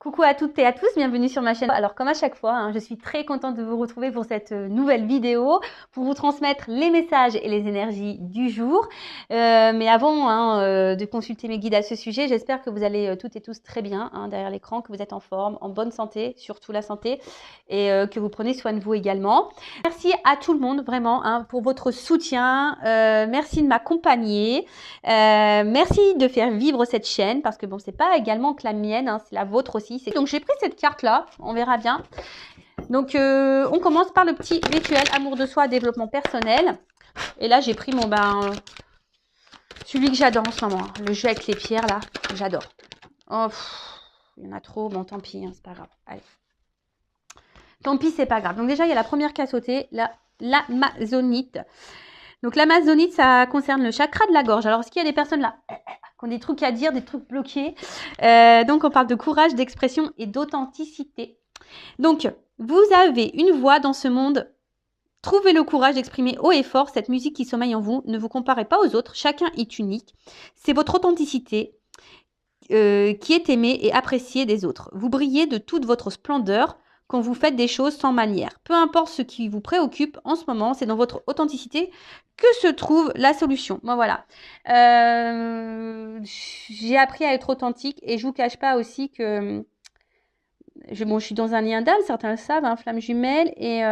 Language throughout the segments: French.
Coucou à toutes et à tous, bienvenue sur ma chaîne. Alors comme à chaque fois, je suis très contente de vous retrouver pour cette nouvelle vidéo, pour vous transmettre les messages et les énergies du jour. Mais avant de consulter mes guides à ce sujet, j'espère que vous allez toutes et tous très bien derrière l'écran, que vous êtes en forme, en bonne santé, surtout la santé, et que vous prenez soin de vous également. Merci à tout le monde vraiment pour votre soutien, merci de m'accompagner, merci de faire vivre cette chaîne, parce que bon, c'est pas également que la mienne, c'est la vôtre aussi. Donc j'ai pris cette carte là, on verra bien. Donc on commence par le petit rituel amour de soi, développement personnel. Et là j'ai pris mon celui que j'adore en ce moment, le jeu avec les pierres là, j'adore. Oh, il y en a trop, bon tant pis, c'est pas grave. Allez. Tant pis, c'est pas grave. Donc déjà il y a la première qui a sauté, l'amazonite. Donc l'amazonite, ça concerne le chakra de la gorge. Alors est-ce qu'il y a des personnes là qui ont des trucs à dire, des trucs bloqués? Donc on parle de courage, d'expression et d'authenticité. Donc vous avez une voix dans ce monde. Trouvez le courage d'exprimer haut et fort cette musique qui sommeille en vous. Ne vous comparez pas aux autres, chacun est unique. C'est votre authenticité qui est aimée et appréciée des autres. Vous brillez de toute votre splendeur quand vous faites des choses sans manière. Peu importe ce qui vous préoccupe en ce moment, c'est dans votre authenticité que se trouve la solution. Bon, voilà. J'ai appris à être authentique et je vous cache pas aussi que je suis dans un lien d'âme, certains le savent, flamme jumelle, et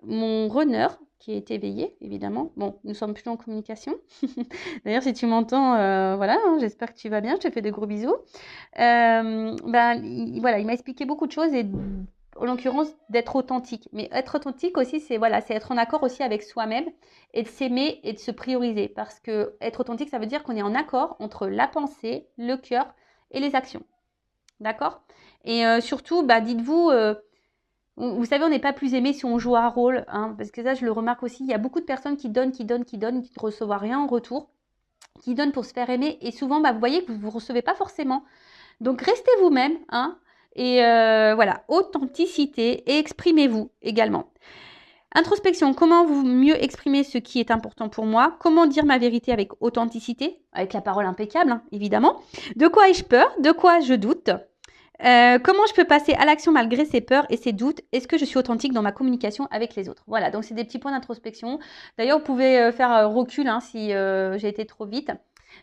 mon runner qui est éveillé, évidemment. Bon, nous sommes plus en communication. D'ailleurs, si tu m'entends, voilà, j'espère que tu vas bien. Je te fais de gros bisous. Voilà, il m'a expliqué beaucoup de choses et en l'occurrence d'être authentique. Mais être authentique aussi, c'est être en accord aussi avec soi-même et de s'aimer et de se prioriser. Parce que être authentique, ça veut dire qu'on est en accord entre la pensée, le cœur et les actions. D'accord? Et surtout, dites-vous... vous savez, on n'est pas plus aimé si on joue un rôle, parce que ça, je le remarque aussi. Il y a beaucoup de personnes qui donnent, qui ne reçoivent rien en retour, qui donnent pour se faire aimer. Et souvent, vous voyez que vous ne recevez pas forcément. Donc, restez vous-même, et voilà, authenticité, et exprimez-vous également. Introspection, comment mieux exprimer ce qui est important pour moi? Comment dire ma vérité avec authenticité? Avec la parole impeccable, évidemment. De quoi ai-je peur? De quoi je doute? Comment je peux passer à l'action malgré ces peurs et ces doutes? Est-ce que je suis authentique dans ma communication avec les autres? Voilà, donc c'est des petits points d'introspection. D'ailleurs, vous pouvez faire recul si j'ai été trop vite.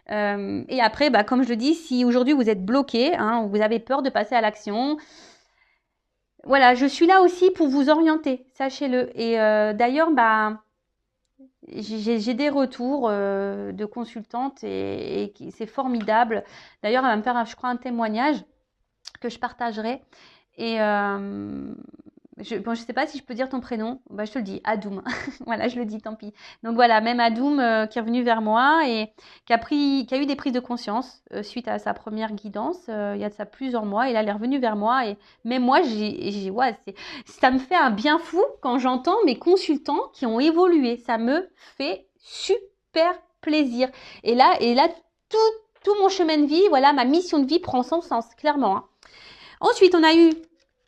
Et après, comme je le dis, si aujourd'hui vous êtes bloqué, vous avez peur de passer à l'action, voilà, je suis là aussi pour vous orienter, sachez-le. Et d'ailleurs, j'ai des retours de consultantes et c'est formidable. D'ailleurs, elle va me faire, je crois, un témoignage que je partagerai. Et je ne sais pas si je peux dire ton prénom. Je te le dis, Adoum. Voilà, je le dis, tant pis. Donc voilà, même Adoum qui est revenu vers moi et qui a eu des prises de conscience suite à sa première guidance il y a de ça plusieurs mois. Et là, elle est revenue vers moi. Et même moi, ça me fait un bien fou quand j'entends mes consultants qui ont évolué. Ça me fait super plaisir. Et là tout mon chemin de vie, voilà, ma mission de vie prend son sens, clairement. Ensuite, on a eu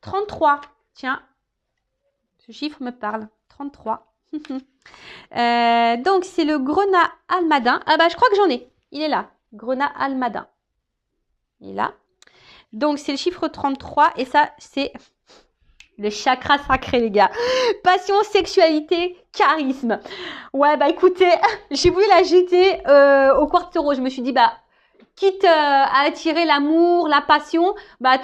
33. Tiens, ce chiffre me parle. 33. Donc, c'est le grenat almadin. Je crois que j'en ai. Il est là. Grenat almadin. Il est là. Donc, c'est le chiffre 33. Et ça, c'est le chakra sacré, les gars. Passion, sexualité, charisme. Ouais, écoutez, j'ai voulu la jeter au quartero. Je me suis dit, quitte à attirer l'amour, la passion,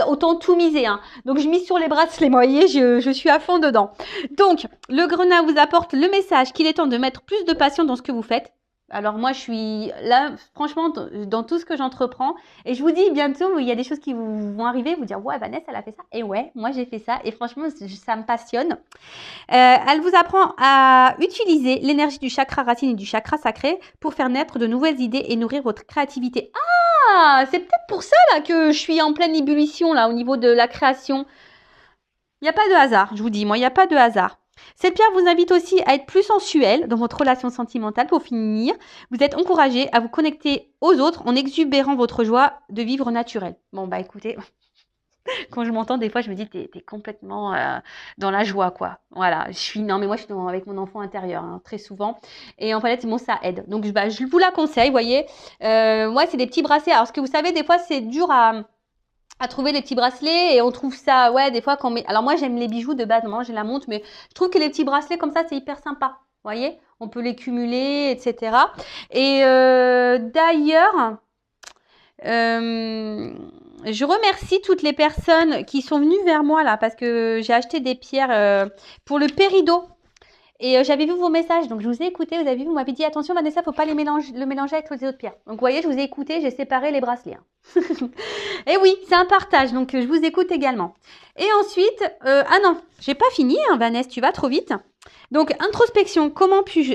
autant tout miser. Donc, je mise sur les bracelets. Vous voyez, je suis à fond dedans. Donc, le grenat vous apporte le message qu'il est temps de mettre plus de passion dans ce que vous faites. Alors, moi, je suis là, franchement, dans tout ce que j'entreprends. Et je vous dis, bientôt, il y a des choses qui vont arriver. Vous dire, ouais, Vanessa, elle a fait ça. Et ouais, moi, j'ai fait ça. Et franchement, ça me passionne. Elle vous apprend à utiliser l'énergie du chakra racine et du chakra sacré pour faire naître de nouvelles idées et nourrir votre créativité. C'est peut-être pour ça là que je suis en pleine ébullition là au niveau de la création. Il n'y a pas de hasard, je vous dis, moi, il n'y a pas de hasard. Cette pierre vous invite aussi à être plus sensuel dans votre relation sentimentale. Pour finir, vous êtes encouragé à vous connecter aux autres en exubérant votre joie de vivre naturel. Bon, écoutez, quand je m'entends, des fois, je me dis, t'es complètement dans la joie, quoi. Voilà, non, mais moi, je suis avec mon enfant intérieur, très souvent. Et en fait, ça aide. Donc, je vous la conseille, vous voyez. Moi, c'est des petits bracelets. Alors, ce que vous savez, des fois, c'est dur à trouver les petits bracelets et on trouve ça, ouais, des fois quand on met... Alors moi j'aime les bijoux de base, moi j'ai la montre, mais je trouve que les petits bracelets comme ça c'est hyper sympa, vous voyez, on peut les cumuler, etc. Et d'ailleurs, je remercie toutes les personnes qui sont venues vers moi là parce que j'ai acheté des pierres pour le péridot. Et j'avais vu vos messages, donc je vous ai écouté, vous avez vu, vous m'avez dit attention Vanessa, faut pas le mélanger avec les autres pierres. Donc vous voyez, je vous ai écouté, j'ai séparé les bracelets. Hein. Et oui, c'est un partage, donc je vous écoute également. Et ensuite, ah non, j'ai pas fini, hein, Vanessa, tu vas trop vite. Donc introspection, comment puis-je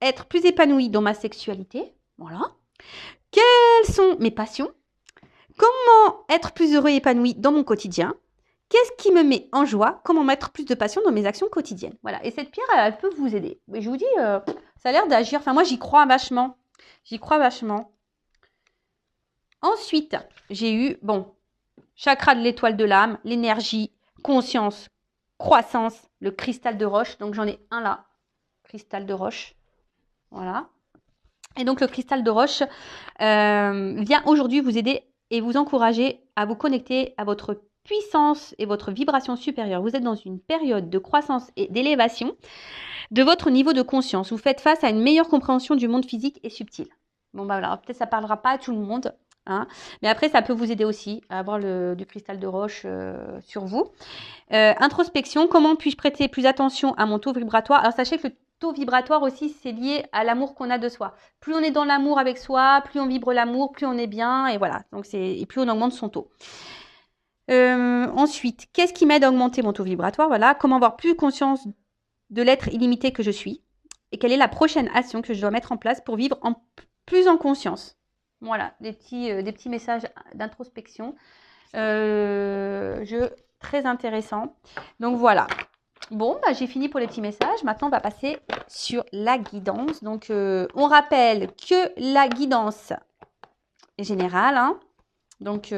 être plus épanouie dans ma sexualité? Voilà. Quelles sont mes passions? Comment être plus heureux et épanoui dans mon quotidien? Qu'est-ce qui me met en joie? Comment mettre plus de passion dans mes actions quotidiennes? Voilà. Et cette pierre, elle peut vous aider. Mais je vous dis, ça a l'air d'agir. Enfin, moi, j'y crois vachement. J'y crois vachement. Ensuite, j'ai eu, bon, chakra de l'étoile de l'âme, l'énergie, conscience, croissance, le cristal de roche. Donc, j'en ai un là. Cristal de roche. Voilà. Et donc, le cristal de roche vient aujourd'hui vous aider et vous encourager à vous connecter à votre puissance et votre vibration supérieure. Vous êtes dans une période de croissance et d'élévation de votre niveau de conscience. Vous faites face à une meilleure compréhension du monde physique et subtil. Bon, bah voilà, peut-être ça ne parlera pas à tout le monde, hein, mais après, ça peut vous aider aussi à avoir du cristal de roche sur vous. Introspection, comment puis-je prêter plus attention à mon taux vibratoire? Alors, sachez que le taux vibratoire aussi, c'est lié à l'amour qu'on a de soi. Plus on est dans l'amour avec soi, plus on vibre l'amour, plus on est bien, et voilà. Donc, et plus on augmente son taux. Ensuite, qu'est-ce qui m'aide à augmenter mon taux vibratoire? Voilà, comment avoir plus conscience de l'être illimité que je suis et quelle est la prochaine action que je dois mettre en place pour vivre plus en conscience. Voilà, des petits messages d'introspection. Très intéressant. Donc voilà. Bon, bah, j'ai fini pour les petits messages. Maintenant, on va passer sur la guidance. Donc, on rappelle que la guidance est générale. Hein. Donc,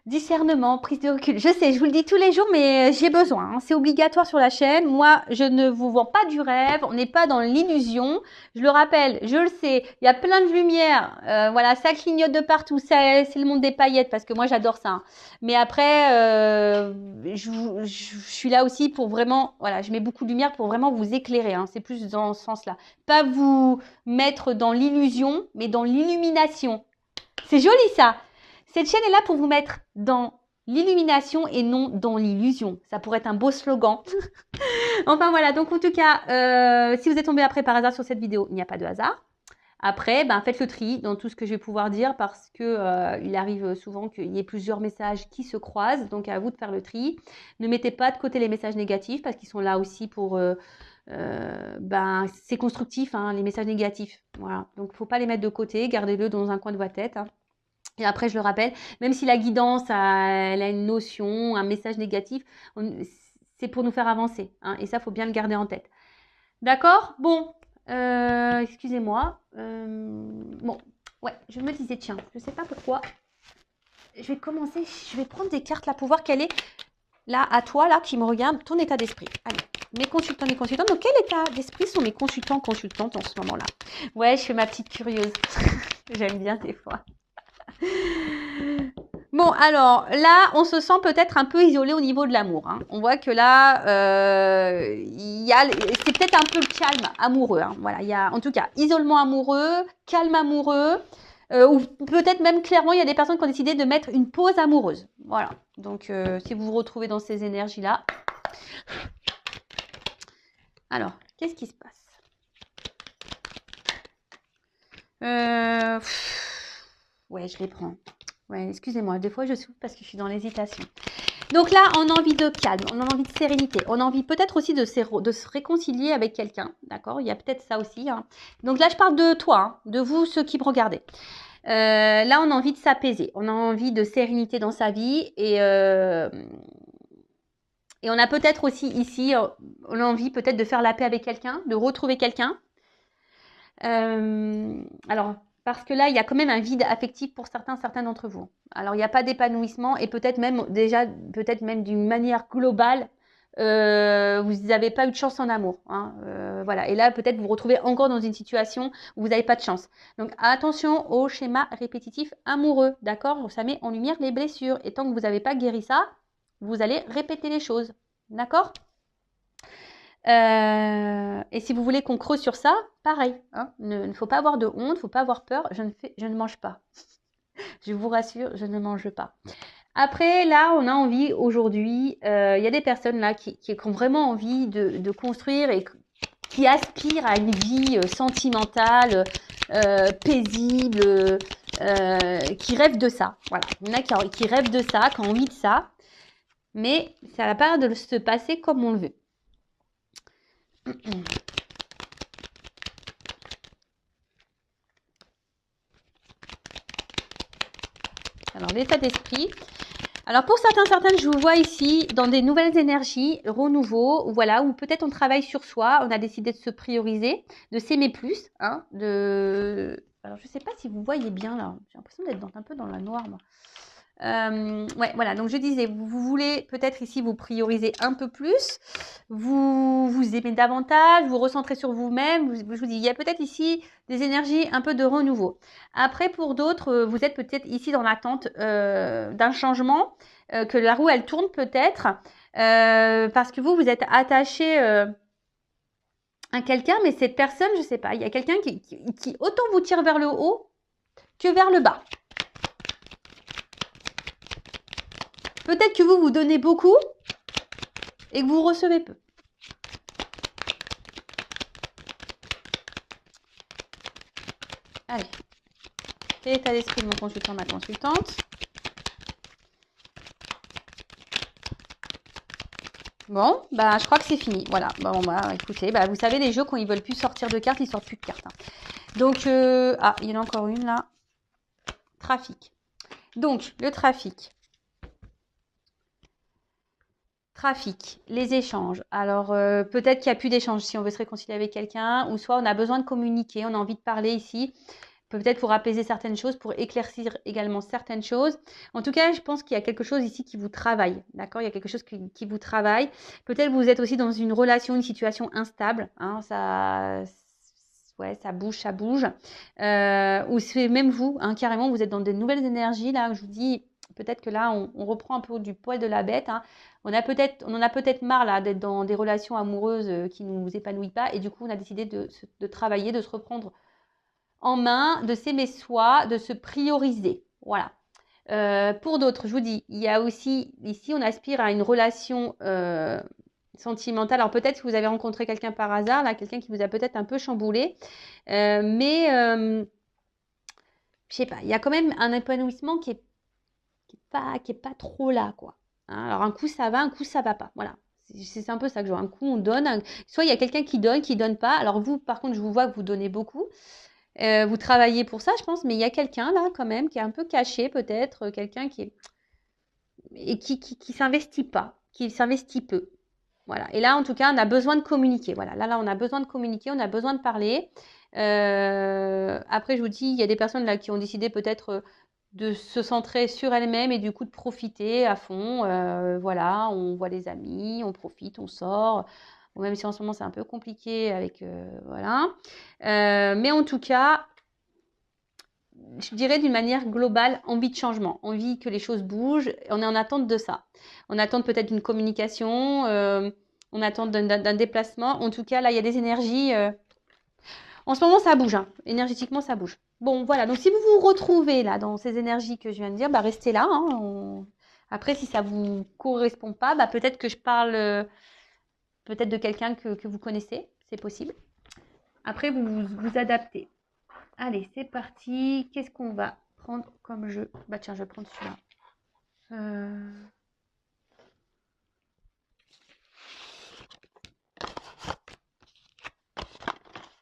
discernement, prise de recul. Je sais, je vous le dis tous les jours, mais j'ai besoin. Hein. C'est obligatoire sur la chaîne. Moi, je ne vous vends pas du rêve. On n'est pas dans l'illusion. Je le rappelle, je le sais. Il y a plein de lumière. Voilà, ça clignote de partout. C'est le monde des paillettes parce que moi, j'adore ça. Hein. Mais après, je suis là aussi pour vraiment... Voilà, je mets beaucoup de lumière pour vraiment vous éclairer. Hein. C'est plus dans ce sens-là. Pas vous mettre dans l'illusion, mais dans l'illumination. C'est joli ça. Cette chaîne est là pour vous mettre dans l'illumination et non dans l'illusion. Ça pourrait être un beau slogan. Enfin voilà, donc en tout cas, si vous êtes tombé après par hasard sur cette vidéo, il n'y a pas de hasard. Après, ben, faites le tri dans tout ce que je vais pouvoir dire parce que il arrive souvent qu'il y ait plusieurs messages qui se croisent. Donc à vous de faire le tri. Ne mettez pas de côté les messages négatifs parce qu'ils sont là aussi pour... ben, c'est constructif, hein, les messages négatifs. Voilà. Donc il ne faut pas les mettre de côté. Gardez-le dans un coin de votre tête. Hein. Et après, je le rappelle, même si la guidance elle a une notion, un message négatif, c'est pour nous faire avancer. Hein, et ça, il faut bien le garder en tête. D'accord? Bon, excusez-moi. Bon, ouais, je me disais, tiens, je ne sais pas pourquoi. Je vais commencer, je vais prendre des cartes là pour voir quel est, là, à toi, là, qui me regarde, ton état d'esprit. Allez, mes consultants, mes consultantes. Donc, quel état d'esprit sont mes consultants, consultantes en ce moment-là? Ouais, je fais ma petite curieuse. J'aime bien des fois. Bon, alors là, on se sent peut-être un peu isolé au niveau de l'amour. Hein. On voit que là, c'est peut-être un peu le calme amoureux. Hein. Voilà, il y a en tout cas isolement amoureux, calme amoureux, ou peut-être même clairement, il y a des personnes qui ont décidé de mettre une pause amoureuse. Voilà, donc si vous vous retrouvez dans ces énergies-là. Alors, qu'est-ce qui se passe? Ouais, je les prends. Ouais, excusez-moi, des fois je souffle parce que je suis dans l'hésitation. Donc là, on a envie de calme, on a envie de sérénité, on a envie peut-être aussi de se réconcilier avec quelqu'un, d'accord? Il y a peut-être ça aussi. Hein. Donc là, je parle de toi, hein, de vous, ceux qui me regardez. Là, on a envie de s'apaiser, on a envie de sérénité dans sa vie et on a peut-être aussi ici, on a envie peut-être de faire la paix avec quelqu'un, de retrouver quelqu'un. Alors... Parce que là, il y a quand même un vide affectif pour certains d'entre vous. Alors, il n'y a pas d'épanouissement et peut-être même déjà, peut-être même d'une manière globale, vous n'avez pas eu de chance en amour. Hein, voilà. Et là, peut-être vous vous retrouvez encore dans une situation où vous n'avez pas de chance. Donc, attention au schéma répétitif amoureux, d'accord? Ça met en lumière les blessures. Et tant que vous n'avez pas guéri ça, vous allez répéter les choses, d'accord? Et si vous voulez qu'on creuse sur ça, pareil. Hein, il ne faut pas avoir de honte, il ne faut pas avoir peur. Je ne mange pas. Je vous rassure, je ne mange pas. Après, là, on a envie aujourd'hui, il y a des personnes là qui ont vraiment envie de construire et qui aspirent à une vie sentimentale, paisible, qui rêvent de ça. Voilà, il y en a qui rêvent de ça, qui ont envie de ça, mais ça n'a pas l'air de se passer comme on le veut. Alors, l'état d'esprit. Alors, pour certaines, je vous vois ici dans des nouvelles énergies, renouveau, voilà, ou peut-être on travaille sur soi, on a décidé de se prioriser, de s'aimer plus, hein, Alors, je ne sais pas si vous voyez bien, là, j'ai l'impression d'être un peu dans la noire, moi. Ouais, voilà, donc je disais, vous voulez peut-être ici vous prioriser un peu plus, vous aimez davantage, vous recentrez sur vous-même, je vous dis, il y a peut-être ici des énergies un peu de renouveau. Après, pour d'autres, vous êtes peut-être ici dans l'attente d'un changement, que la roue, elle tourne peut-être, parce que vous êtes attaché à quelqu'un, mais cette personne, je ne sais pas, il y a quelqu'un qui autant vous tire vers le haut que vers le bas. Peut-être que vous donnez beaucoup et que vous recevez peu. Allez. Quel état d'esprit de mon consultant, ma consultante? Bon, bah, je crois que c'est fini. Voilà. Bon, bah, écoutez, bah, vous savez, les jeux, quand ils veulent plus sortir de cartes, ils sortent plus de cartes. Hein. Donc, ah, il y en a encore une là. Trafic. Donc, le trafic. Trafic, les échanges. Alors, peut-être qu'il n'y a plus d'échanges si on veut se réconcilier avec quelqu'un, ou soit on a besoin de communiquer, on a envie de parler ici, peut-être pour apaiser certaines choses, pour éclaircir également certaines choses. En tout cas, je pense qu'il y a quelque chose ici qui vous travaille, d'accord? Il y a quelque chose qui vous travaille. Peut-être vous êtes aussi dans une relation, une situation instable, hein, ouais, ça bouge. Ou c'est même vous, hein, carrément, vous êtes dans des nouvelles énergies, là, je vous dis, peut-être que là, on reprend un peu du poil de la bête, hein. On en a peut-être marre là d'être dans des relations amoureuses qui ne nous épanouissent pas, et du coup, on a décidé de travailler, de se reprendre en main, de s'aimer soi, de se prioriser. Voilà. Pour d'autres, je vous dis, il y a aussi, ici, on aspire à une relation sentimentale. Alors peut-être que vous avez rencontré quelqu'un par hasard, là, quelqu'un qui vous a peut-être un peu chamboulé, mais je sais pas, il y a quand même un épanouissement qui est pas trop là, quoi. Hein, alors un coup ça va, un coup ça va pas. Voilà. C'est un peu ça que je vois. Un coup on donne, soit il y a quelqu'un qui donne pas. Alors vous, par contre, je vous vois que vous donnez beaucoup. Vous travaillez pour ça, je pense, mais il y a quelqu'un là quand même qui est un peu caché peut-être, quelqu'un qui est et qui s'investit pas, qui s'investit peu. Voilà. Et là, en tout cas, on a besoin de communiquer. Voilà. Là, on a besoin de communiquer, on a besoin de parler. Après, je vous dis, il y a des personnes là qui ont décidé peut-être de se centrer sur elles-mêmes et du coup de profiter à fond. Voilà, on voit les amis, on profite, on sort. Bon, même si en ce moment c'est un peu compliqué avec voilà. Mais en tout cas, je dirais d'une manière globale, envie de changement, envie que les choses bougent. On est en attente de ça. On attend peut-être d'une communication, on attend d'un déplacement. En tout cas, là, il y a des énergies. En ce moment, ça bouge. Hein. Énergétiquement, ça bouge. Bon, voilà. Donc, si vous vous retrouvez là dans ces énergies que je viens de dire, bah, restez là. Hein. Après, si ça ne vous correspond pas, bah, peut-être que je parle peut-être de quelqu'un que vous connaissez. C'est possible. Après, vous adaptez. Allez, c'est parti. Qu'est-ce qu'on va prendre comme jeu? Bah tiens, je vais prendre celui-là.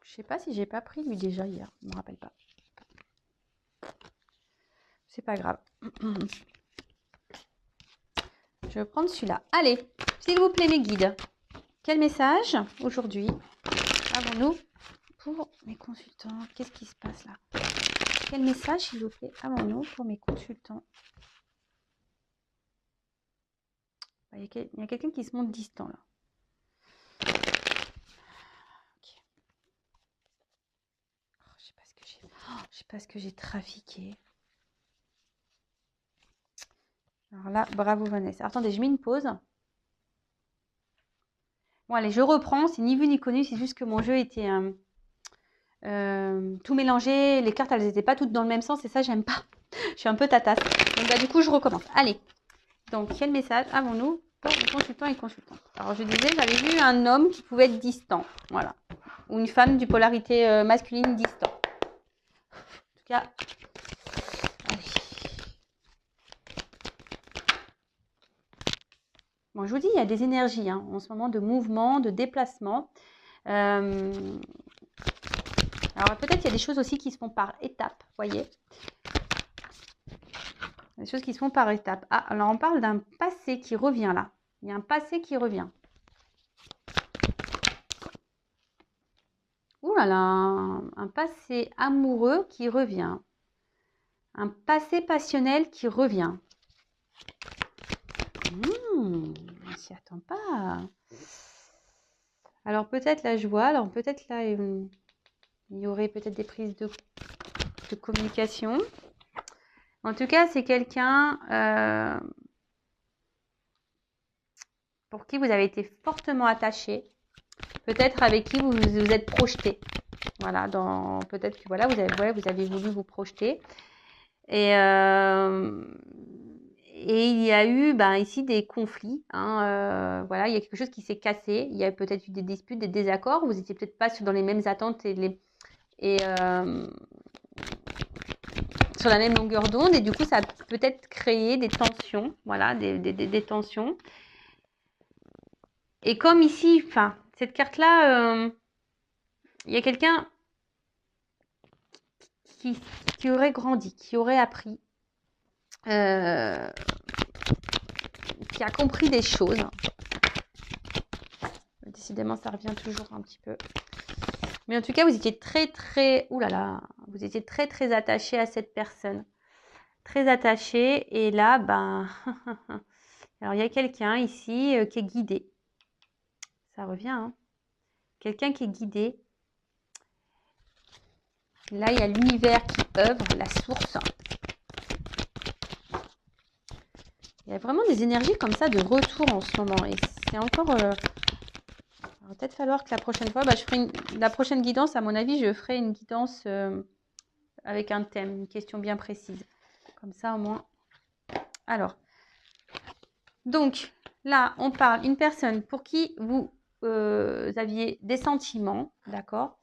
Je sais pas si j'ai pas pris lui déjà hier. Je me rappelle pas. C'est pas grave. Je vais prendre celui-là. Allez, s'il vous plaît mes guides. Quel message aujourd'hui avons-nous pour mes consultants? Qu'est-ce qui se passe là? Quel message, s'il vous plaît, avons-nous pour mes consultants? Il y a quelqu'un qui se montre distant là. Ok. Oh, je sais pas ce que j'ai. Oh, je sais pas ce que j'ai trafiqué. Alors là, bravo Vanessa. Attendez, je mets une pause. Bon allez, je reprends. C'est ni vu ni connu. C'est juste que mon jeu était tout mélangé. Les cartes, elles n'étaient pas toutes dans le même sens et ça, j'aime pas. Je suis un peu tatasse. Donc bah, du coup, je recommence. Allez. Donc, quel message avons-nous pour les consultants et consultantes? Alors, je disais, j'avais vu un homme qui pouvait être distant. Voilà. Ou une femme du polarité masculine distant. En tout cas, allez. Bon, je vous dis, il y a des énergies hein, en ce moment de mouvement, de déplacement. Alors, peut-être qu'il y a des choses aussi qui se font par étapes, voyez. Des choses qui se font par étapes. Ah, alors on parle d'un passé qui revient là. Il y a un passé qui revient. Ouh là là, un passé amoureux qui revient. Un passé passionnel qui revient. On s'y attend pas. Alors peut-être la joie, alors peut-être là il y aurait peut-être des prises de communication. En tout cas, c'est quelqu'un pour qui vous avez été fortement attaché. Peut-être avec qui vous vous êtes projeté. Voilà, peut-être que voilà, vous avez voulu vous projeter. Et il y a eu ici des conflits. Hein, voilà, il y a quelque chose qui s'est cassé. Il y a peut-être eu des disputes, des désaccords. Vous n'étiez peut-être pas dans les mêmes attentes et sur la même longueur d'onde. Et du coup, ça a peut-être créé des tensions. Voilà, des tensions. Et comme ici, enfin, cette carte-là, il y a quelqu'un qui aurait grandi, qui aurait appris, qui a compris des choses. Décidément, ça revient toujours un petit peu. Mais en tout cas, vous étiez vous étiez très attaché à cette personne. Très attaché. Et là, alors il y a quelqu'un ici qui est guidé. Ça revient, hein. Quelqu'un qui est guidé. Là, il y a l'univers qui œuvre, la source. Il y a vraiment des énergies comme ça de retour en ce moment. Et c'est encore... il va peut-être falloir que la prochaine fois, je ferai la prochaine guidance, à mon avis, je ferai une guidance avec un thème, une question bien précise. Comme ça, au moins. Alors, donc, là, on parle d'une personne pour qui vous aviez des sentiments, d'accord.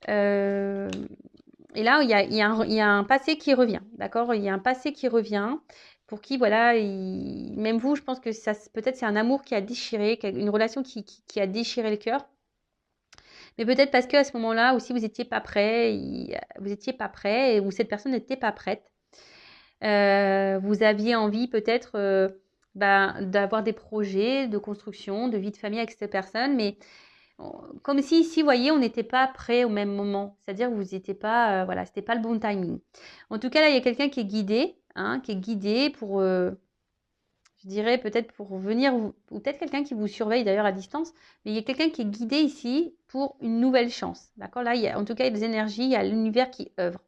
Et là, il y a un passé qui revient, d'accord. Il y a un passé qui revient pour qui, voilà, même vous, je pense que ça, peut-être c'est un amour qui a déchiré, une relation qui a déchiré le cœur. Mais peut-être parce qu'à ce moment-là aussi, vous n'étiez pas prêt, ou cette personne n'était pas prête. Vous aviez envie peut-être d'avoir des projets de construction, de vie de famille avec cette personne, mais comme si ici, vous voyez, on n'était pas prêt au même moment. C'est-à-dire que vous n'étiez pas, voilà, c'était pas le bon timing. En tout cas, là, il y a quelqu'un qui est guidé, hein, pour, je dirais peut-être pour venir, ou peut-être quelqu'un qui vous surveille d'ailleurs à distance, mais il y a quelqu'un qui est guidé ici pour une nouvelle chance. D'accord. Là, en tout cas, il y a des énergies, il y a l'univers qui œuvre.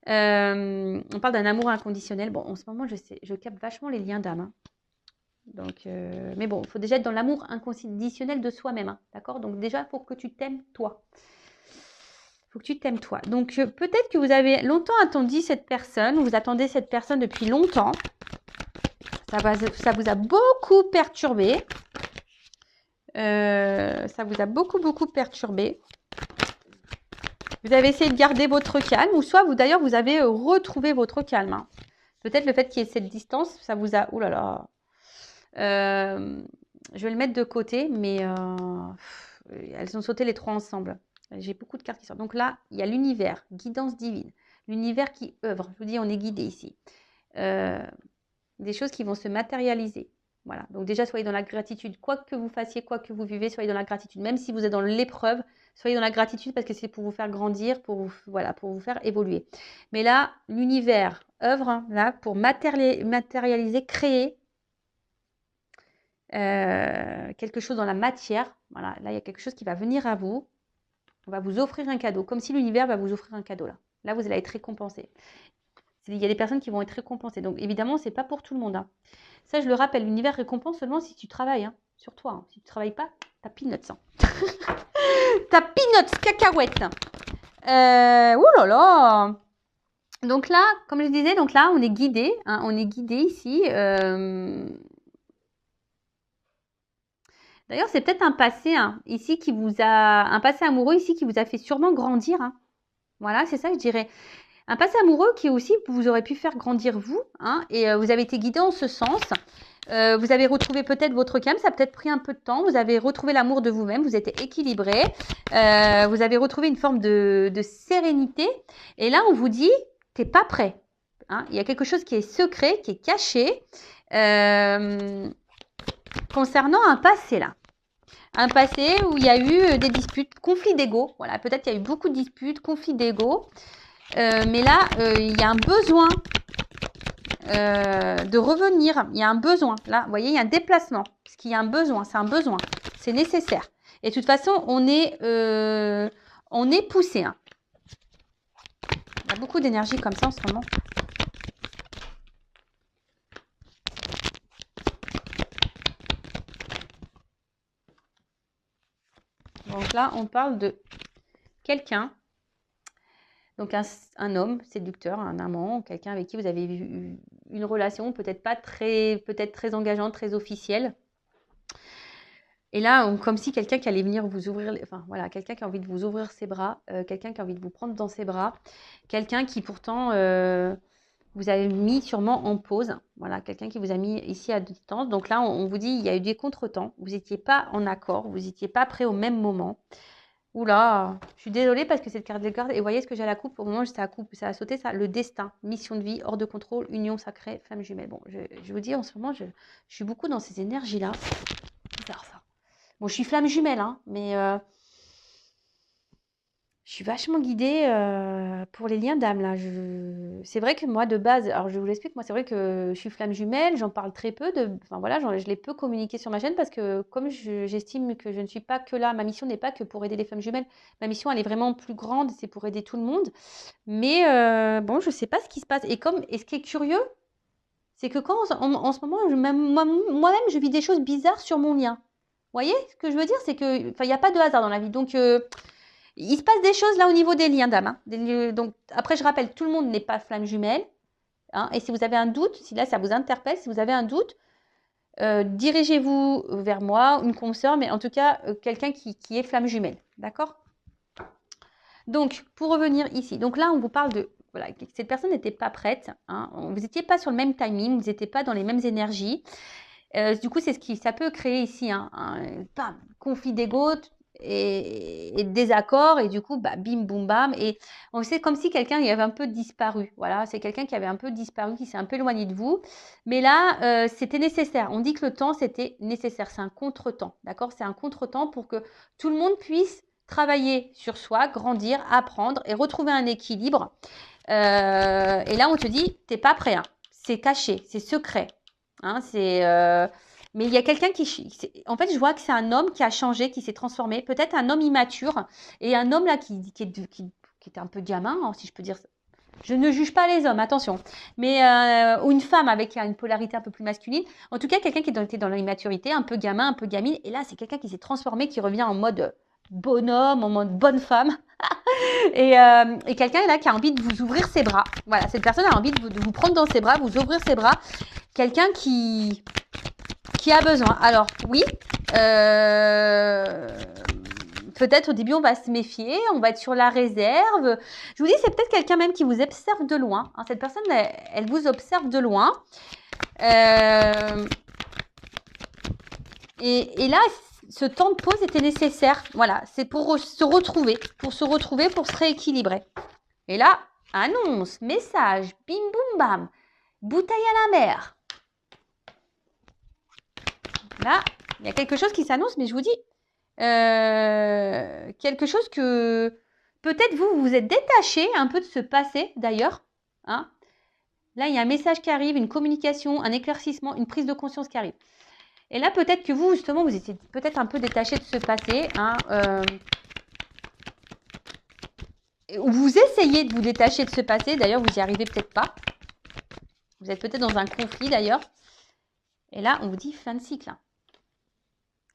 On parle d'un amour inconditionnel. Bon, en ce moment, je capte vachement les liens d'âme. Hein. Donc, mais bon, il faut déjà être dans l'amour inconditionnel de soi-même. Hein, d'accord. Donc déjà, il faut que tu t'aimes toi. Il faut que tu t'aimes toi. Donc, peut-être que vous avez longtemps attendu cette personne, ou vous attendez cette personne depuis longtemps. Ça vous a beaucoup perturbé. Ça vous a beaucoup perturbé. Vous avez essayé de garder votre calme, ou soit d'ailleurs vous avez retrouvé votre calme. Hein. Peut-être le fait qu'il y ait cette distance, ça vous a... Ouh là là. Je vais le mettre de côté, mais elles ont sauté les trois ensemble. J'ai beaucoup de cartes qui sortent. Donc là, il y a l'univers, guidance divine. L'univers qui œuvre. Je vous dis, on est guidé ici. Des choses qui vont se matérialiser. Voilà. Donc déjà, soyez dans la gratitude. Quoi que vous fassiez, quoi que vous vivez, soyez dans la gratitude. Même si vous êtes dans l'épreuve, soyez dans la gratitude parce que c'est pour vous faire grandir, pour vous faire évoluer. Mais là, l'univers œuvre là pour matérialiser, créer quelque chose dans la matière. Voilà, là, il y a quelque chose qui va venir à vous. On va vous offrir un cadeau, comme si l'univers va vous offrir un cadeau là. Là, vous allez être récompensé. Il y a des personnes qui vont être récompensées. Donc, évidemment, ce n'est pas pour tout le monde. Hein. Ça, je le rappelle, l'univers récompense seulement si tu travailles hein, sur toi. Hein. Si tu ne travailles pas, t'as peanuts. Hein. T'as peanuts, cacahuètes. Ouh là là. Donc là, comme je disais, donc là, on est guidé. Hein, on est guidé ici. D'ailleurs, c'est peut-être un passé hein, ici qui vous a... Un passé amoureux ici qui vous a fait sûrement grandir. Hein. Voilà, c'est ça que je dirais. Un passé amoureux qui aussi vous aurait pu faire grandir vous. Hein, et vous avez été guidé en ce sens. Vous avez retrouvé peut-être votre calme, ça a peut-être pris un peu de temps. Vous avez retrouvé l'amour de vous-même, vous êtes équilibré. Vous avez retrouvé une forme de sérénité. Et là, on vous dit, t'es pas prêt. Hein, il y a quelque chose qui est secret, qui est caché. Concernant un passé là. Un passé où il y a eu des disputes, conflits d'ego. Voilà, peut-être qu'il y a eu beaucoup de disputes, conflits d'ego. Mais là, il y a un besoin de revenir. Il y a un besoin. Là, vous voyez, il y a un déplacement. Parce qu'il y a un besoin. C'est un besoin. C'est nécessaire. Et de toute façon, on est poussé. Hein. Il y a beaucoup d'énergie comme ça en ce moment. Donc là, on parle de quelqu'un, donc un homme séducteur, un amant, quelqu'un avec qui vous avez eu une relation peut-être très engageante, très officielle. Et là, comme si quelqu'un qui allait venir vous ouvrir, enfin voilà, quelqu'un qui a envie de vous ouvrir ses bras, quelqu'un qui a envie de vous prendre dans ses bras, quelqu'un qui pourtant vous avez mis sûrement en pause, voilà, quelqu'un qui vous a mis ici à distance. Donc là, on vous dit, il y a eu des contretemps, vous n'étiez pas en accord, vous n'étiez pas prêts au même moment. Oula, je suis désolée parce que cette carte de garde, et vous voyez ce que j'ai à la coupe, au moment où ça a sauté, ça, le destin, mission de vie, hors de contrôle, union sacrée, femme jumelle. Bon, je vous dis, en ce moment, je suis beaucoup dans ces énergies-là. Bizarre ça. Bon, je suis flamme jumelle, hein, mais je suis vachement guidée pour les liens d'âme, là. C'est vrai que moi, de base, alors je vous l'explique, moi, c'est vrai que je suis flamme jumelle, j'en parle très peu, enfin voilà, je l'ai peu communiqué sur ma chaîne parce que comme j'estime que je ne suis pas que là, ma mission n'est pas que pour aider les femmes jumelles, ma mission, elle est vraiment plus grande, c'est pour aider tout le monde. Mais bon, je ne sais pas ce qui se passe. Et ce qui est curieux, c'est que quand en ce moment, moi-même, je vis des choses bizarres sur mon lien. Vous voyez ce que je veux dire? C'est que, enfin, il n'y a pas de hasard dans la vie. Donc, il se passe des choses là au niveau des liens d'âme. Hein. Donc, après, je rappelle, tout le monde n'est pas flamme jumelle. Hein, et si vous avez un doute, si là, ça vous interpelle, si vous avez un doute, dirigez-vous vers moi, une consoeur, mais en tout cas, quelqu'un qui est flamme jumelle. D'accord? Donc, pour revenir ici. Donc là, on vous parle de... Voilà, cette personne n'était pas prête. Hein, vous n'étiez pas sur le même timing, vous n'étiez pas dans les mêmes énergies. Du coup, c'est ça peut créer ici un conflit d'ego et désaccord. Et du coup, bah, bim, boum, bam. Et c'est comme si quelqu'un avait un peu disparu. Voilà, c'est quelqu'un qui avait un peu disparu, qui s'est un peu éloigné de vous. Mais là, c'était nécessaire. On dit que le temps, c'était nécessaire. C'est un contre-temps. D'accord? C'est un contre-temps pour que tout le monde puisse travailler sur soi, grandir, apprendre et retrouver un équilibre. Et là, on te dit, t'es pas prêt. Hein. C'est caché, c'est secret. Hein, mais il y a quelqu'un en fait, je vois que c'est un homme qui a changé, qui s'est transformé. Peut-être un homme immature et un homme là qui était un peu gamin, hein, si je peux dire ça. Je ne juge pas les hommes, attention. Mais ou une femme avec une polarité un peu plus masculine. En tout cas, quelqu'un qui était dans l'immaturité, un peu gamin, un peu gamine. Et là, c'est quelqu'un qui s'est transformé, qui revient en mode bonhomme, en mode bonne femme. et quelqu'un là qui a envie de vous ouvrir ses bras. Voilà, cette personne a envie de vous prendre dans ses bras, vous ouvrir ses bras. Quelqu'un qui a besoin. Alors, oui, peut-être au début, on va se méfier, on va être sur la réserve. Je vous dis, c'est peut-être quelqu'un même qui vous observe de loin. Hein, cette personne, elle vous observe de loin. Et là, ce temps de pause était nécessaire. Voilà, c'est pour se retrouver, pour se rééquilibrer. Et là, annonce, message, bim, boum, bam, bouteille à la mer. Là, il y a quelque chose qui s'annonce, mais je vous dis, quelque chose que peut-être vous êtes détaché un peu de ce passé d'ailleurs. Hein. Là, il y a un message qui arrive, une communication, un éclaircissement, une prise de conscience qui arrive. Et là, peut-être que vous, justement, vous étiez peut-être un peu détaché de ce passé. Hein, vous essayez de vous détacher de ce passé. D'ailleurs, vous n'y arrivez peut-être pas. Vous êtes peut-être dans un conflit, d'ailleurs. Et là, on vous dit fin de cycle.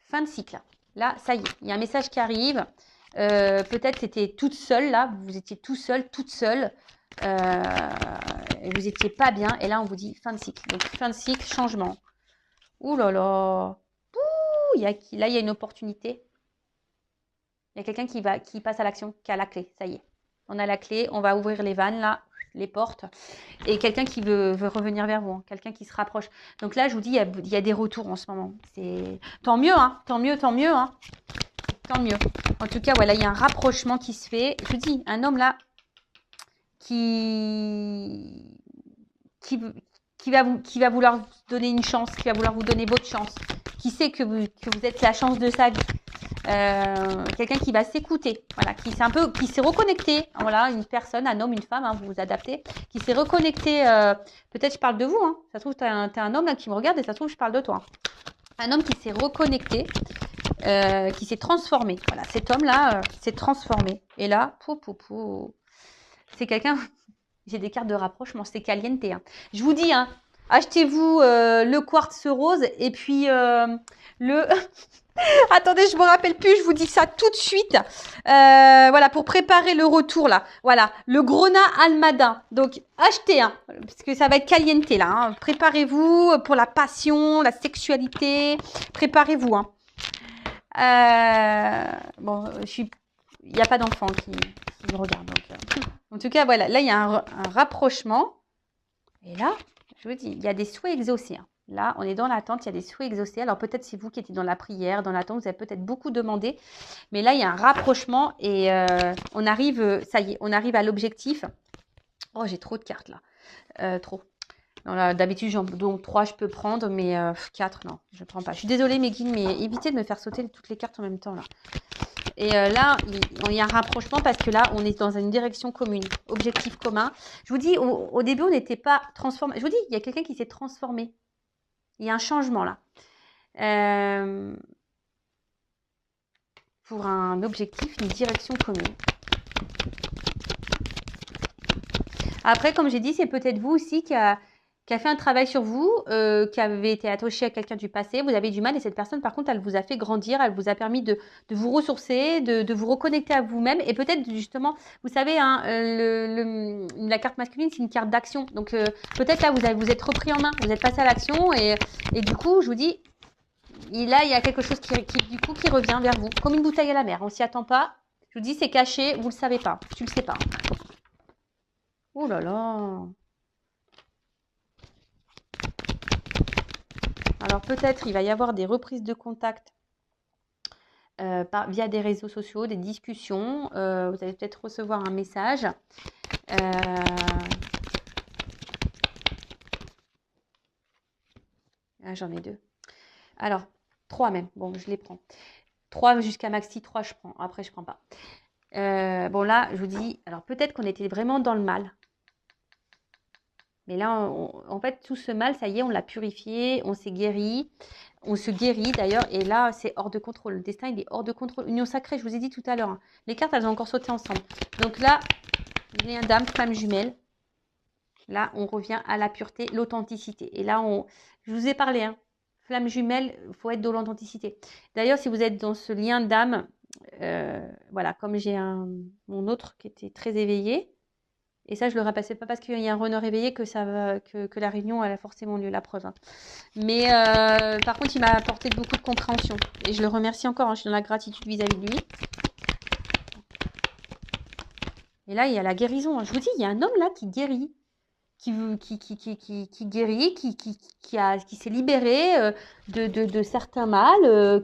Fin de cycle. Là, ça y est, il y a un message qui arrive. Peut-être c'était toute seule, là. Vous étiez tout seul, toute seule. Et vous n'étiez pas bien. Et là, on vous dit fin de cycle. Donc, fin de cycle, changement. Ouh là là. Ouh, là, il y a une opportunité. Il y a quelqu'un qui passe à l'action, qui a la clé. Ça y est. On a la clé. On va ouvrir les vannes, là, les portes. Et quelqu'un qui veut revenir vers vous. Hein, quelqu'un qui se rapproche. Donc là, je vous dis, il y a des retours en ce moment. C'est tant mieux, hein. Tant mieux, tant mieux, hein. Tant mieux. En tout cas, voilà, il y a un rapprochement qui se fait. Je vous dis, un homme là qui va vouloir vous donner une chance, qui va vouloir vous donner votre chance, qui sait que vous êtes la chance de sa vie. Quelqu'un qui va s'écouter, voilà, qui s'est reconnecté, voilà, une personne, un homme, une femme, hein, vous vous adaptez, qui s'est reconnecté, peut-être je parle de vous, hein, ça se trouve t'es un homme là qui me regarde et ça se trouve je parle de toi. Un homme qui s'est reconnecté, qui s'est transformé, voilà, cet homme-là s'est transformé. Et là, c'est quelqu'un, j'ai des cartes de rapprochement, c'est caliente. Hein. Je vous dis, hein, achetez-vous le quartz rose et puis le... Attendez, je me rappelle plus, je vous dis ça tout de suite. Voilà, pour préparer le retour là. Voilà, le Grona Almada. Donc, achetez un, parce que ça va être caliente là. Hein. Préparez-vous pour la passion, la sexualité. Préparez-vous. Hein. Bon, il n'y a pas d'enfant qui me regarde. Donc, en tout cas, voilà, là, il y a un rapprochement. Et là, je vous dis, il y a des souhaits exaucés. Hein. Là, on est dans l'attente, il y a des souhaits exaucés. Alors, peut-être c'est vous qui étiez dans la prière, dans l'attente, vous avez peut-être beaucoup demandé. Mais là, il y a un rapprochement et on arrive, ça y est, on arrive à l'objectif. Oh, j'ai trop de cartes là. Trop. D'habitude, donc 3, je peux prendre, mais 4, non, je ne prends pas. Je suis désolée, mes guides, mais évitez de me faire sauter toutes les cartes en même temps. Là. Et là, il y a un rapprochement parce que là, on est dans une direction commune, objectif commun. Je vous dis, au début, on n'était pas transformé. Je vous dis, il y a quelqu'un qui s'est transformé. Il y a un changement là. Pour un objectif, une direction commune. Après, comme j'ai dit, c'est peut-être vous aussi qui a fait un travail sur vous, qui avez été attaché à quelqu'un du passé, vous avez du mal et cette personne, par contre, elle vous a fait grandir, elle vous a permis de vous ressourcer, de vous reconnecter à vous-même et peut-être justement, vous savez, hein, la carte masculine, c'est une carte d'action. Donc, peut-être là, vous êtes repris en main, vous êtes passé à l'action et du coup, je vous dis, là, il y a quelque chose qui revient vers vous, comme une bouteille à la mer. On s'y attend pas. Je vous dis, c'est caché, vous le savez pas, tu le sais pas. Oh là là. Alors peut-être il va y avoir des reprises de contact via des réseaux sociaux, des discussions. Vous allez peut-être recevoir un message. J'en ai 2. Alors, 3 même. Bon, je les prends. 3 jusqu'à maxi 3, je prends. Après, je prends pas. Bon, là, je vous dis, alors peut-être qu'on était vraiment dans le mal. Mais là, en fait, tout ce mal, ça y est, on l'a purifié, on s'est guéri, on se guérit d'ailleurs. Et là, c'est hors de contrôle. Le destin, il est hors de contrôle. Union sacrée, je vous ai dit tout à l'heure. Hein. Les cartes, elles ont encore sauté ensemble. Donc là, lien d'âme, flamme jumelle. Là, on revient à la pureté, l'authenticité. Et là, je vous ai parlé, hein. Flamme jumelle, il faut être dans l'authenticité. D'ailleurs, si vous êtes dans ce lien d'âme, voilà, comme j'ai mon autre qui était très éveillé, et ça, je ne le repassais pas parce qu'il y a un renard réveillé que la réunion elle a forcément lieu, la preuve. Hein. Mais par contre, il m'a apporté beaucoup de compréhension. Et je le remercie encore, hein, je suis dans la gratitude vis-à-vis de lui. Et là, il y a la guérison. Hein. Je vous dis, il y a un homme là qui guérit. Qui guérit, qui s'est libéré de certains mâles.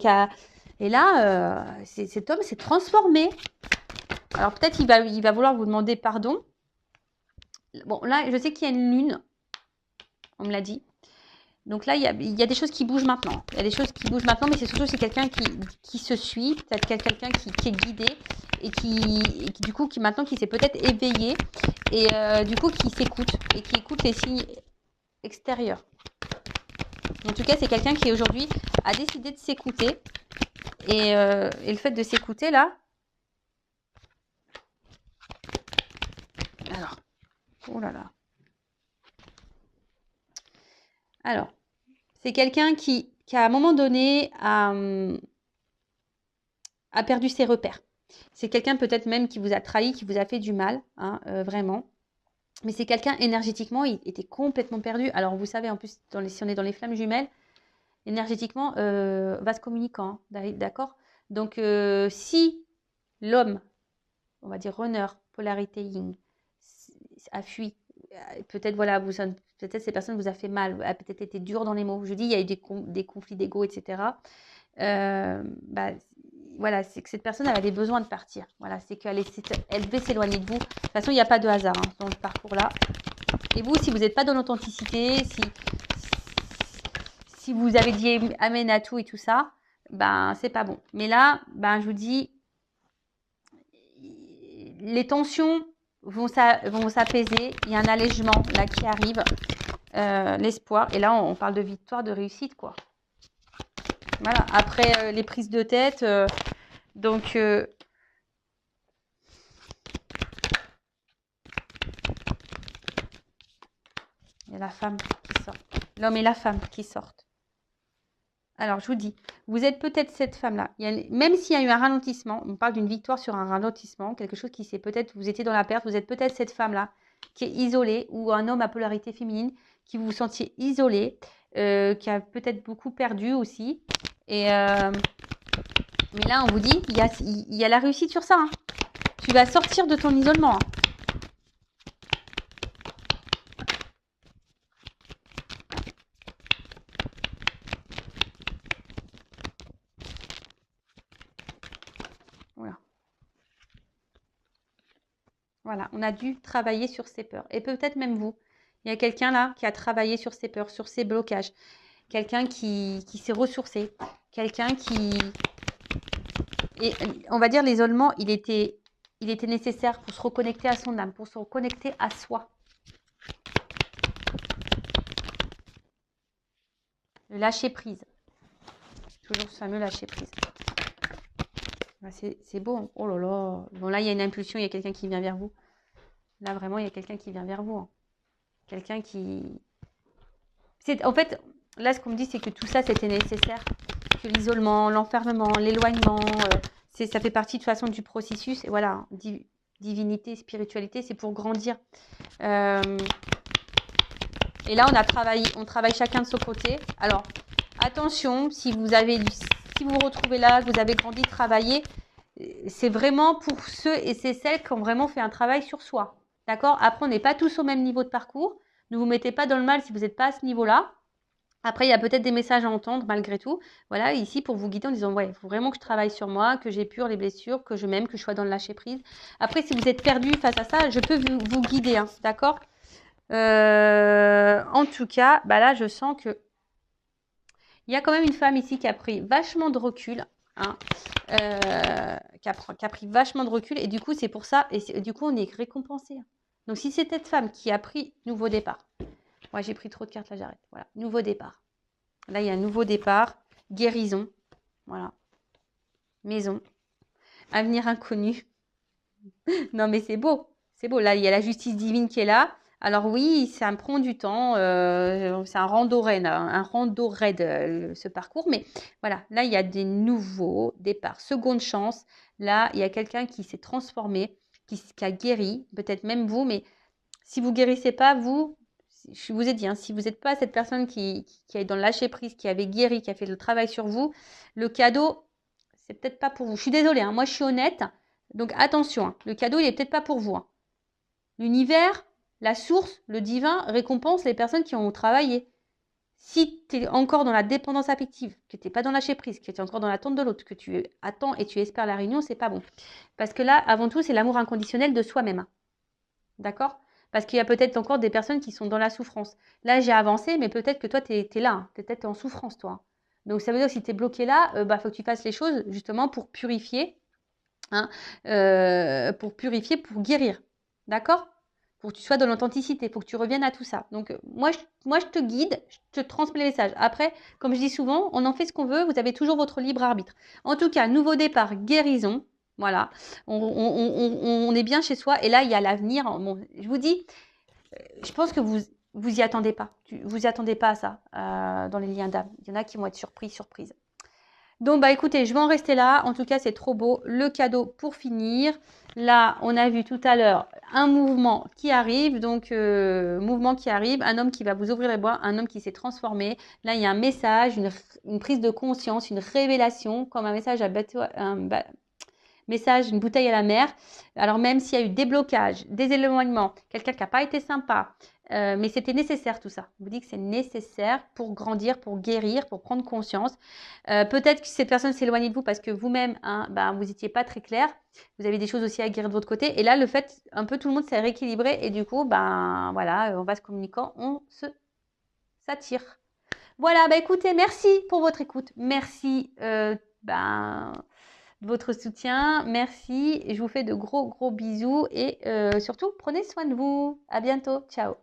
Et là, cet homme s'est transformé. Alors peut-être il va vouloir vous demander pardon. Bon, là, je sais qu'il y a une lune. On me l'a dit. Donc là, il y a des choses qui bougent maintenant. Il y a des choses qui bougent maintenant, mais c'est surtout c'est quelqu'un qui se suit, peut-être quelqu'un qui est guidé et qui du coup, maintenant, qui s'est peut-être éveillé et du coup, qui s'écoute et qui écoute les signes extérieurs. En tout cas, c'est quelqu'un qui aujourd'hui a décidé de s'écouter. Et le fait de s'écouter là. Alors, oh là là. Alors, c'est quelqu'un qui à un moment donné a perdu ses repères. C'est quelqu'un peut-être même qui vous a trahi, qui vous a fait du mal, hein, vraiment. Mais c'est quelqu'un énergétiquement, il était complètement perdu. Alors vous savez, en plus, si on est dans les flammes jumelles, énergétiquement, vase communicant, hein, d'accord? Donc si l'homme, on va dire runner, polarité yin, a fui, peut-être voilà, peut-être ces personnes vous a fait mal, a peut-être été dur dans les mots. Je dis, il y a eu des conflits d'ego, etc. Bah, voilà, c'est que cette personne, elle avait besoin de partir. Voilà, c'est qu'elle devait s'éloigner de vous. De toute façon, il n'y a pas de hasard hein, dans ce parcours-là. Et vous, si vous n'êtes pas dans l'authenticité, si vous avez dit amen à tout et tout ça, ben c'est pas bon. Mais là, ben je vous dis, les tensions vont s'apaiser. Il y a un allègement là qui arrive, l'espoir. Et là, on parle de victoire, de réussite, quoi. Voilà. Après les prises de tête, donc il y a la femme qui sort. L'homme et la femme qui sortent. Alors, je vous dis, vous êtes peut-être cette femme-là. Même s'il y a eu un ralentissement, on parle d'une victoire sur un ralentissement, quelque chose qui s'est peut-être, vous étiez dans la perte, vous êtes peut-être cette femme-là qui est isolée, ou un homme à polarité féminine, qui vous sentiez isolé, qui a peut-être beaucoup perdu aussi. Et mais là, on vous dit, il y a la réussite sur ça. Hein. Tu vas sortir de ton isolement. Hein. Voilà. Voilà, on a dû travailler sur ses peurs. Et peut-être même vous. Il y a quelqu'un là qui a travaillé sur ses peurs, sur ses blocages. Quelqu'un qui s'est ressourcé. Quelqu'un qui... Et on va dire l'isolement, il était nécessaire pour se reconnecter à son âme, pour se reconnecter à soi. Le lâcher prise. Toujours ce fameux lâcher prise. C'est beau. Hein. Oh là là. Bon là, il y a une impulsion, il y a quelqu'un qui vient vers vous. Là, vraiment, il y a quelqu'un qui vient vers vous. Hein. Quelqu'un qui... En fait, là, ce qu'on me dit, c'est que tout ça, c'était nécessaire. Que l'isolement, l'enfermement, l'éloignement, ça fait partie de toute façon du processus. Et voilà, divinité, spiritualité, c'est pour grandir. Et là, on travaille chacun de son côté. Alors, attention, si vous vous retrouvez là, que vous avez grandi, travaillé, c'est vraiment pour ceux et celles qui ont vraiment fait un travail sur soi. D'accord? Après, on n'est pas tous au même niveau de parcours. Ne vous mettez pas dans le mal si vous n'êtes pas à ce niveau-là. Après, il y a peut-être des messages à entendre malgré tout. Voilà, ici pour vous guider en disant, ouais, il faut vraiment que je travaille sur moi, que j'épure les blessures, que je m'aime, que je sois dans le lâcher prise. Après, si vous êtes perdu face à ça, je peux vous guider, hein, d'accord? En tout cas, bah là, je sens que il y a quand même une femme ici qui a pris vachement de recul, hein, qui a pris vachement de recul. Et du coup, c'est pour ça, et du coup, on est récompensé. Hein. Donc, si c'est cette femme qui a pris nouveau départ, ouais, j'ai pris trop de cartes, là, j'arrête. Voilà, nouveau départ. Là, il y a un nouveau départ, guérison, voilà, maison, avenir inconnu. Non, mais c'est beau, c'est beau. Là, il y a la justice divine qui est là. Alors oui, ça me prend du temps, c'est un rando raid, ce parcours. Mais voilà, là, il y a des nouveaux départs, seconde chance. Là, il y a quelqu'un qui s'est transformé, qui a guéri, peut-être même vous, mais si vous guérissez pas, je vous ai dit, hein, si vous n'êtes pas cette personne qui est dans le lâcher prise, qui avait guéri, qui a fait le travail sur vous, le cadeau, c'est peut-être pas pour vous. Je suis désolée, hein, moi je suis honnête, donc attention, hein, le cadeau il est peut-être pas pour vous. Hein. L'univers, la source, le divin récompense les personnes qui ont travaillé. Si tu es encore dans la dépendance affective, que tu n'es pas dans le lâcher prise, que tu es encore dans l'attente de l'autre, que tu attends et tu espères la réunion, c'est pas bon. Parce que là, avant tout, c'est l'amour inconditionnel de soi-même. Hein. D'accord ? Parce qu'il y a peut-être encore des personnes qui sont dans la souffrance. Là, j'ai avancé, mais peut-être que toi, tu es là. Hein. Tu es peut-être en souffrance, toi. Donc, ça veut dire que si tu es bloqué là, faut que tu fasses les choses justement pour purifier. Hein, pour guérir. D'accord? pour que tu sois dans l'authenticité, pour que tu reviennes à tout ça. Donc, moi, je te guide, je te transmets les messages. Après, comme je dis souvent, on en fait ce qu'on veut, vous avez toujours votre libre arbitre. En tout cas, nouveau départ, guérison. Voilà, on est bien chez soi et là, il y a l'avenir. Bon, je vous dis, je pense que vous y attendez pas. Vous y attendez pas à ça dans les liens d'âme. Il y en a qui vont être surprises. Donc, bah écoutez, je vais en rester là. En tout cas, c'est trop beau. Le cadeau pour finir. Là, on a vu tout à l'heure un mouvement qui arrive. Donc, mouvement qui arrive. Un homme qui va vous ouvrir les bras. Un homme qui s'est transformé. Là, il y a un message, une prise de conscience, une révélation, comme un message à bateau, message, une bouteille à la mer. Alors même s'il y a eu des blocages, des éloignements, quelqu'un qui n'a pas été sympa, mais c'était nécessaire tout ça. Je vous dis que c'est nécessaire pour grandir, pour guérir, pour prendre conscience. Peut-être que cette personne s'éloigne de vous parce que vous-même, hein, vous n'étiez pas très clair. Vous avez des choses aussi à guérir de votre côté. Et là, le fait, un peu tout le monde s'est rééquilibré et du coup, voilà, on va se communiquant, on s'attire. Voilà, écoutez, merci pour votre écoute. Merci, de votre soutien. Merci. Je vous fais de gros bisous et surtout, prenez soin de vous. À bientôt. Ciao.